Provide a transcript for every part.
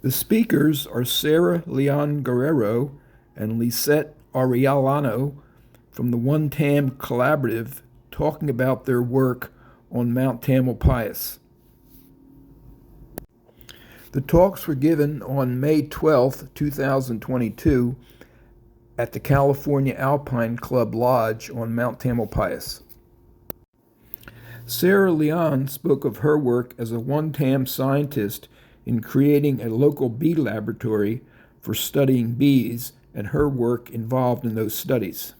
The speakers are Sarah Leon Guerrero and Lisette Arellano from the Mt.Tam Collaborative talking about their work on Mt.Tamalpais. The talks were given on May 12, 2022 at the California Alpine Club Lodge on Mt.Tamalpais. Sarah Leon spoke of her work as a Mt.Tam scientist in creating a local bee laboratory for studying bees and her work involved in those studies.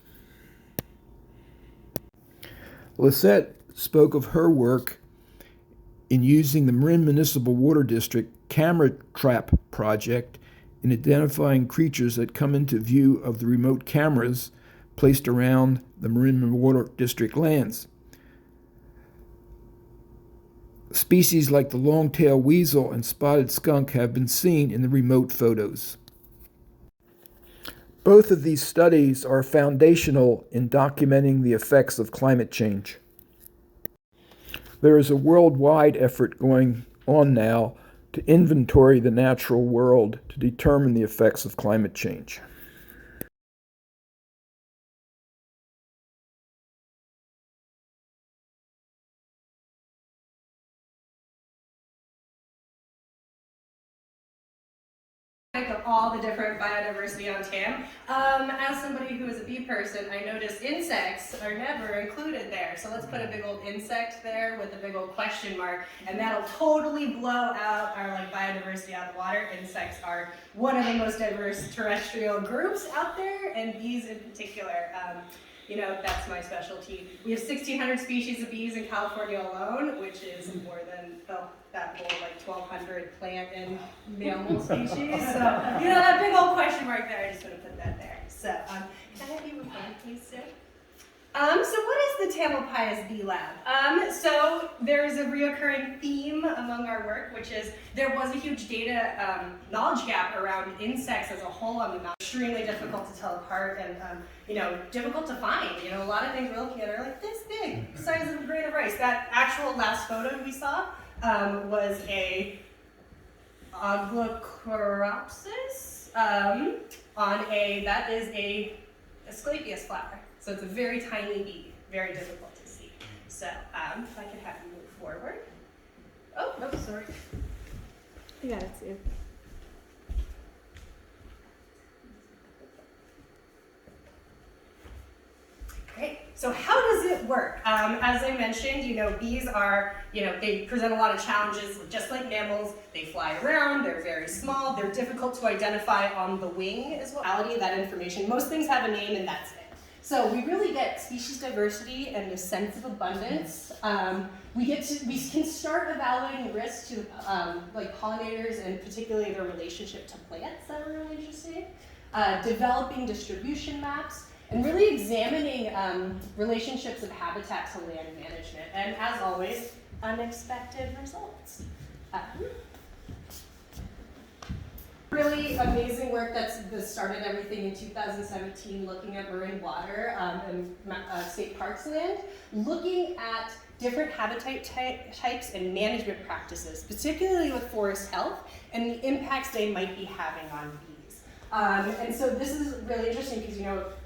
Lisette spoke of her work in using the Marin Municipal Water District camera trap project in identifying creatures that come into view of the remote cameras placed around the Marin Water District lands. Species like the long-tailed weasel and spotted skunk have been seen in the remote photos. Both of these studies are foundational in documenting the effects of climate change. There is a worldwide effort going on now to inventory the natural world to determine the effects of climate change. Of all the different biodiversity on Tam. As somebody who is a bee person, I noticed insects are never included there. So let's put a big old insect there with a big old question mark, and that'll totally blow out our biodiversity out of the water. Insects are one of the most diverse terrestrial groups out there, and bees in particular. That's my specialty. We have 1,600 species of bees in California alone, which is more than that whole 1,200 plant and mammal species. So, that big old question mark there, I just want to put that there. So, can I have you record, please, Sue? So what is the Tamalpais Bee Lab? So there's a reoccurring theme among our work, which is there was a huge data knowledge gap around insects as a whole on the mountain. Extremely difficult to tell apart and difficult to find. A lot of things we're looking at are like this big, the size of a grain of rice. That actual last photo we saw was a Oglocoropsis that is a Asclepias flower. So it's a very tiny bee, very difficult to see. So if I could have you move forward. Oh, no, sorry. You got it, Sue. Great. So how does it work? As I mentioned, bees are, they present a lot of challenges, just like mammals. They fly around, they're very small, they're difficult to identify on the wing as well. That information, most things have a name and that's it. So we really get species diversity and a sense of abundance. We can start evaluating risk to pollinators and particularly their relationship to plants that are really interesting. Developing distribution maps and really examining relationships of habitat to land management. And as always, unexpected results. Really amazing work that started everything in 2017, looking at marine water and state parks land, looking at different habitat types and management practices, particularly with forest health and the impacts they might be having on bees. And so this is really interesting because,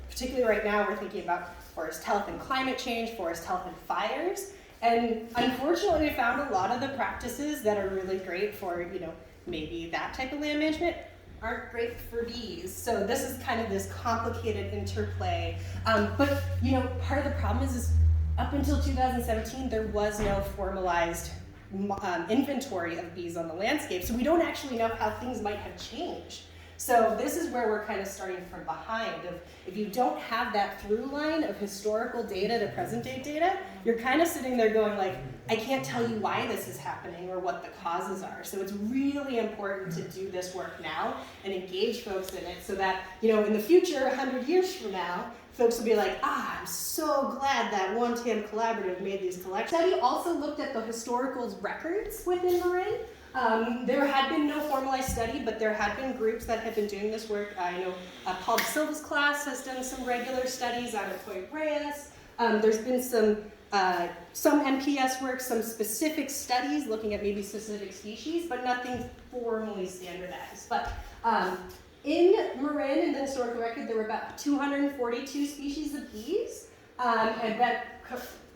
particularly right now we're thinking about forest health and climate change, forest health and fires. And unfortunately, we found a lot of the practices that are really great for, maybe that type of land management aren't great for bees. So this is kind of this complicated interplay. But part of the problem is up until 2017, there was no formalized inventory of bees on the landscape. So we don't actually know how things might have changed. So this is where we're kind of starting from behind. If you don't have that through line of historical data to present day data, you're kind of sitting there going I can't tell you why this is happening or what the causes are. So it's really important to do this work now and engage folks in it so that, in the future, 100 years from now, folks will be like, I'm so glad that Mt.Tam Collaborative made these collections. The study also looked at the historical records within Marin. There had been no formalized study, but there had been groups that had been doing this work. I know Paul De Silva's class has done some regular studies out of Point Reyes. There's been some some NPS work, some specific studies looking at maybe specific species, but nothing formally standardized. But in Marin, in the historical record, there were about 242 species of bees, and that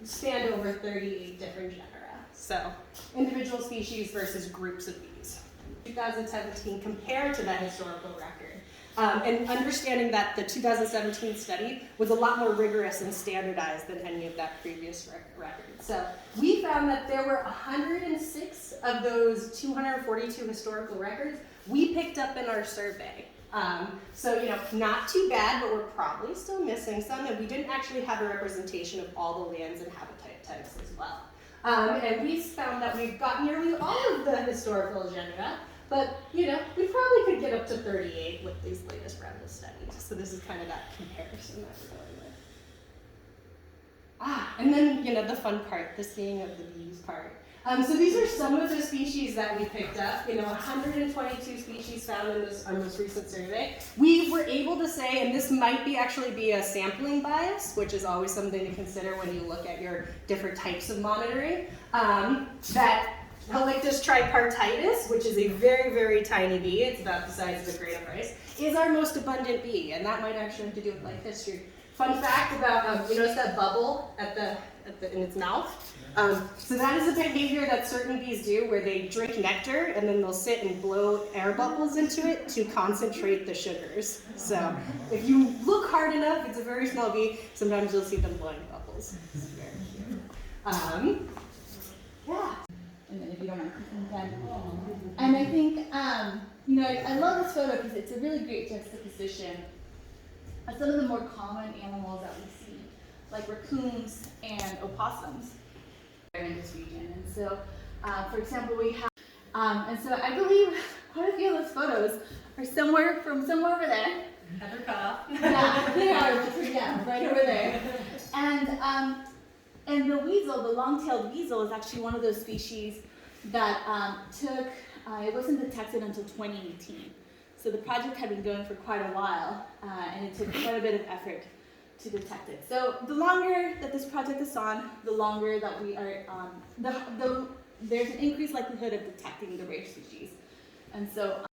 spanned over 38 different genera. So individual species versus groups of bees. 2017 compared to that historical record. And understanding that the 2017 study was a lot more rigorous and standardized than any of that previous record. So we found that there were 106 of those 242 historical records we picked up in our survey. So, not too bad, but we're probably still missing some, and we didn't actually have a representation of all the lands and habitat types as well. And we found that we've got nearly all of the historical genera, but, we probably could get up to 38 with these latest round of studies. So this is kind of that comparison that we're going with. And then, the fun part, the seeing of the bees part. So these are some of the species that we picked up, 122 species found in our most recent survey. We were able to say, and this might actually be a sampling bias, which is always something to consider when you look at your different types of monitoring, that Halictus tripartitus, which is a very, very tiny bee, it's about the size of a grain of rice, is our most abundant bee, and that might actually have to do with life history. Fun fact about, you notice that bubble in its mouth? So that is a behavior that certain bees do where they drink nectar and then they'll sit and blow air bubbles into it to concentrate the sugars. So if you look hard enough, it's a very small bee, sometimes you'll see them blowing bubbles. It's very cute. Yeah. And then if you don't mind clicking again. And I think, I love this photo because it's a really great juxtaposition of some of the more common animals that we see, like raccoons and opossums in this region. And so, for example, we have, and so I believe quite a few of those photos are somewhere over there. Heather Cough. Yeah, they are, right over there. And the weasel, the long-tailed weasel, is actually one of those species that it wasn't detected until 2018. So the project had been going for quite a while, and it took quite a bit of effort to detect it. So the longer that this project is on, the longer that we are, there's an increased likelihood of detecting the rare species. And so